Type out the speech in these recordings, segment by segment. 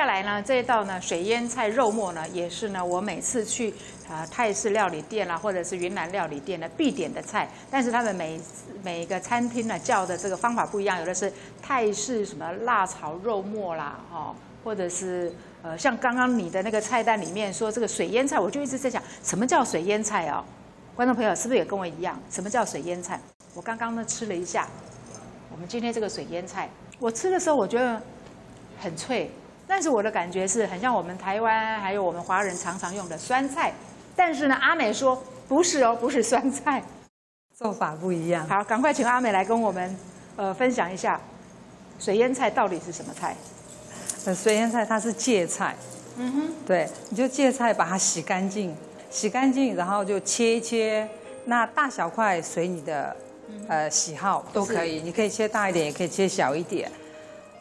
来呢，这一道呢水腌菜肉末呢，也是呢我每次去泰式料理店啦，或者是云南料理店呢必点的菜。但是他们每个餐厅呢叫的这个方法不一样，有的是泰式什么辣炒肉末啦，或者是像刚刚你的那个菜单里面说这个水腌菜，我就一直在想什么叫水腌菜哦。观众朋友是不是也跟我一样？什么叫水腌菜？我刚刚呢吃了一下，我们今天这个水腌菜，我吃的时候我觉得很脆，但是我的感觉是很像我们台湾还有我们华人常常用的酸菜。但是呢，阿美说不是哦，不是酸菜，做法不一样。好，赶快请阿美来跟我们分享一下水腌菜到底是什么菜？水腌菜它是芥菜，对，你就芥菜把它洗干净，然后就切一切，那大小块随你的喜好都可以，你可以切大一点，也可以切小一点，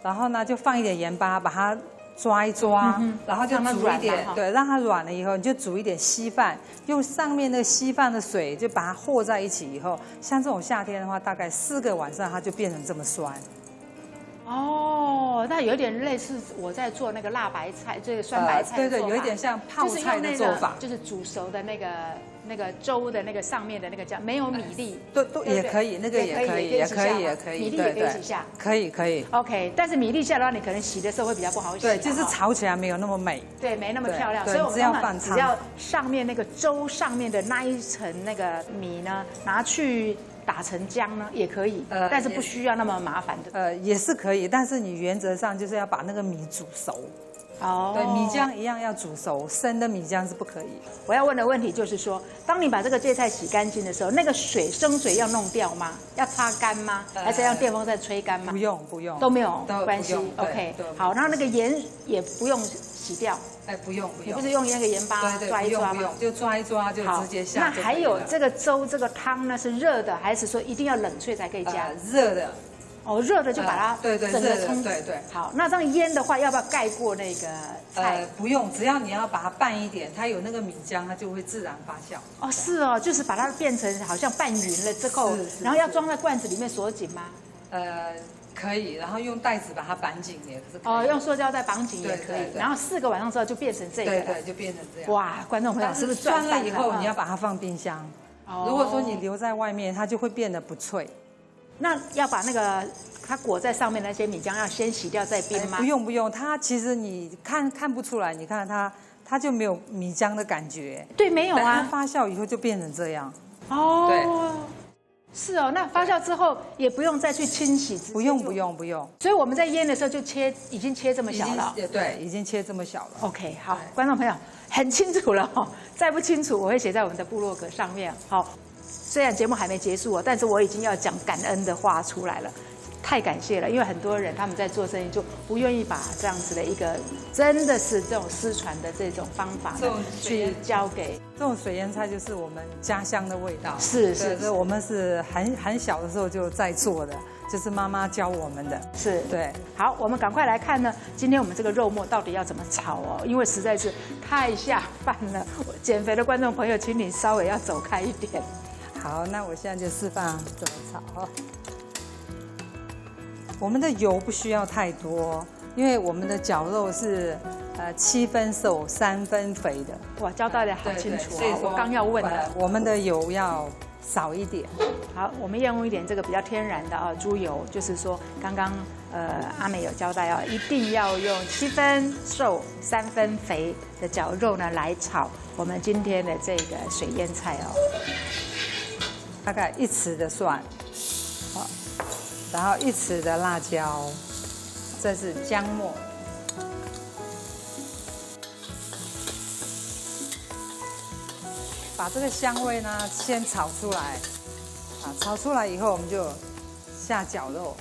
然后呢就放一点盐巴，把它抓一抓，然后就煮一点，对，让它软了以后，你就煮一点稀饭，用上面那个稀饭的水就把它和在一起以后，像这种夏天的话，大概4个晚上它就变成这么酸。哦，那有点类似我在做那个辣白菜，这个酸白菜的做法，对，有一点像泡菜的做法，就是煮熟的那个粥的那个上面的那个叫没有米粒，都也可以，那个也可以，米粒也可以洗下，可以。OK， 但是米粒下的话，你可能洗的时候会比较不好洗，对，就是炒起来没有那么美，对，没那么漂亮，所以我们只要上面那个粥上面的那一层那个米呢，拿去打成浆呢也可以，但是不需要那么麻烦的。也是可以，但是你原则上就是要把那个米煮熟。哦，对，米浆一样要煮熟，生的米浆是不可以。我要问的问题就是说，当你把这个芥菜洗干净的时候，那个生水要弄掉吗？要擦干吗？还是要用电风扇吹干吗？不用，都没有关系。OK， 好，然后那个盐也不用洗掉。不用，你不是用那个盐巴抓一抓吗？就抓一抓就直接下。那还有这个粥这个汤呢是热的，还是说一定要冷却才可以加？热的。哦，热的就把它整个冲。对。好，那这样腌的话，要不要盖过那个菜？不用，只要你要把它拌一点，它有那个米浆，它就会自然发酵。哦，是哦，就是把它变成好像拌匀了之后，然后要装在罐子里面锁紧吗？可以，然后用袋子把它绑紧也是可以。哦，用塑胶袋绑紧也可以。然后4个晚上之后就变成这个了。对，就变成这样。哇，观众朋友是不是酸了以后你要把它放冰箱？如果说你留在外面，它就会变得不脆。那要把那个它裹在上面那些米浆要先洗掉再冰吗？不用，它其实你看不出来，你看它就没有米浆的感觉。对，没有啊。它发酵以后就变成这样。哦，对。是哦，那发酵之后也不用再去清洗，不用。所以我们在腌的时候就已经切这么小了。对，已经切这么小了。OK， 好，观众朋友很清楚了哈，再不清楚我会写在我们的部落格上面。好，虽然节目还没结束哦，但是我已经要讲感恩的话出来了。太感谢了，因为很多人他们在做生意就不愿意把这样子的一个真的是这种失传的这种方法去交给这种水腌菜，就是我们家乡的味道。是，我们是很小的时候就在做的，就是妈妈教我们的。是，对。好，我们赶快来看呢，今天我们这个肉末到底要怎么炒哦？因为实在是太下饭了，减肥的观众朋友，请你稍微要走开一点。好，那我现在就示范怎么炒哈。我们的油不需要太多，因为我们的绞肉是7分瘦3分肥的。哇，交代的好清楚啊！我刚要问的，我们的油要少一点。好，我们用一点这个比较天然的猪油，就是说刚刚阿美有交代一定要用7分瘦3分肥的绞肉呢来炒我们今天的这个水腌菜哦。大概1匙的蒜，好。然后1匙的辣椒，这是姜末，把这个香味呢先炒出来，炒出来以后我们就下绞肉，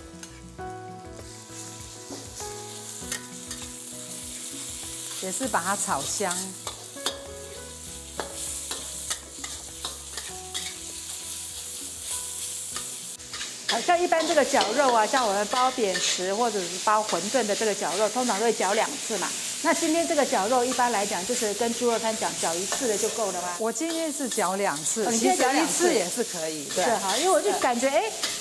也是把它炒香。好像一般这个绞肉啊，像我们包扁食或者是包馄饨的这个绞肉，通常都会绞2次嘛。那今天这个绞肉一般来讲，就是跟猪肉摊讲绞1次的就够了吗？我今天是绞2次，你今天绞2次也是可以。是哈，因为我就感觉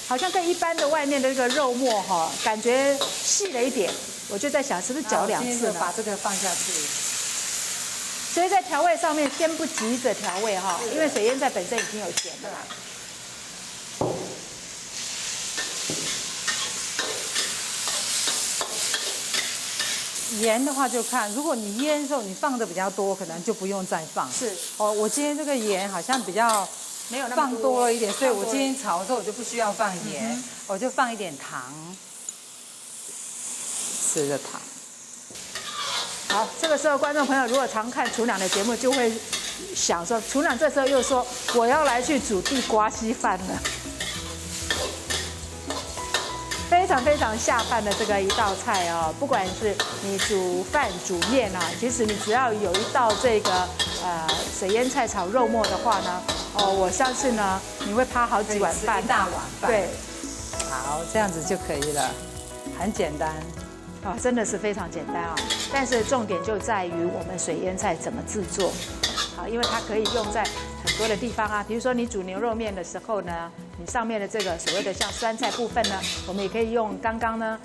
好像跟一般的外面的这个肉末感觉细了一点。我就在想是不是搅2次呢？把这个放下去。所以在调味上面先不急着调味哈，因为水腌菜本身已经有咸的啦。盐的话就看，如果你腌的时候你放的比较多，可能就不用再放。是哦，我今天这个盐好像比较没有那么放多了一点，所以我今天炒的时候我就不需要放盐，我就放一点糖，吃的糖。好，这个时候观众朋友如果常看厨娘的节目，就会想说，厨娘这时候又说我要来去煮地瓜稀饭了。非常非常下饭的这个一道菜哦，不管是你煮饭煮面啊，其实你只要有一道这个水腌菜炒肉末的话呢，哦，我相信呢你会趴好几碗饭，一大碗饭。对，好，这样子就可以了，很简单。啊，真的是非常简单啊！但是重点就在于我们水腌菜怎么制作，啊，因为它可以用在很多的地方啊，比如说你煮牛肉面的时候呢，你上面的这个所谓的像酸菜部分呢，我们也可以用刚刚呢，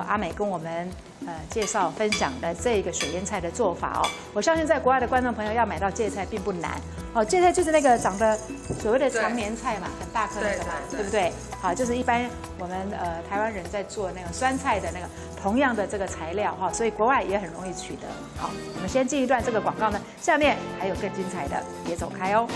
阿美跟我们介绍分享的这个水腌菜的做法哦。我相信在国外的观众朋友要买到芥菜并不难哦，芥菜就是那个长得所谓的长年菜嘛，很大颗那个嘛，对不对？好，就是一般我们台湾人在做那个酸菜的那个同样的这个材料哈，所以国外也很容易取得。好，我们先进一段这个广告呢，下面还有更精彩的，别走开哦。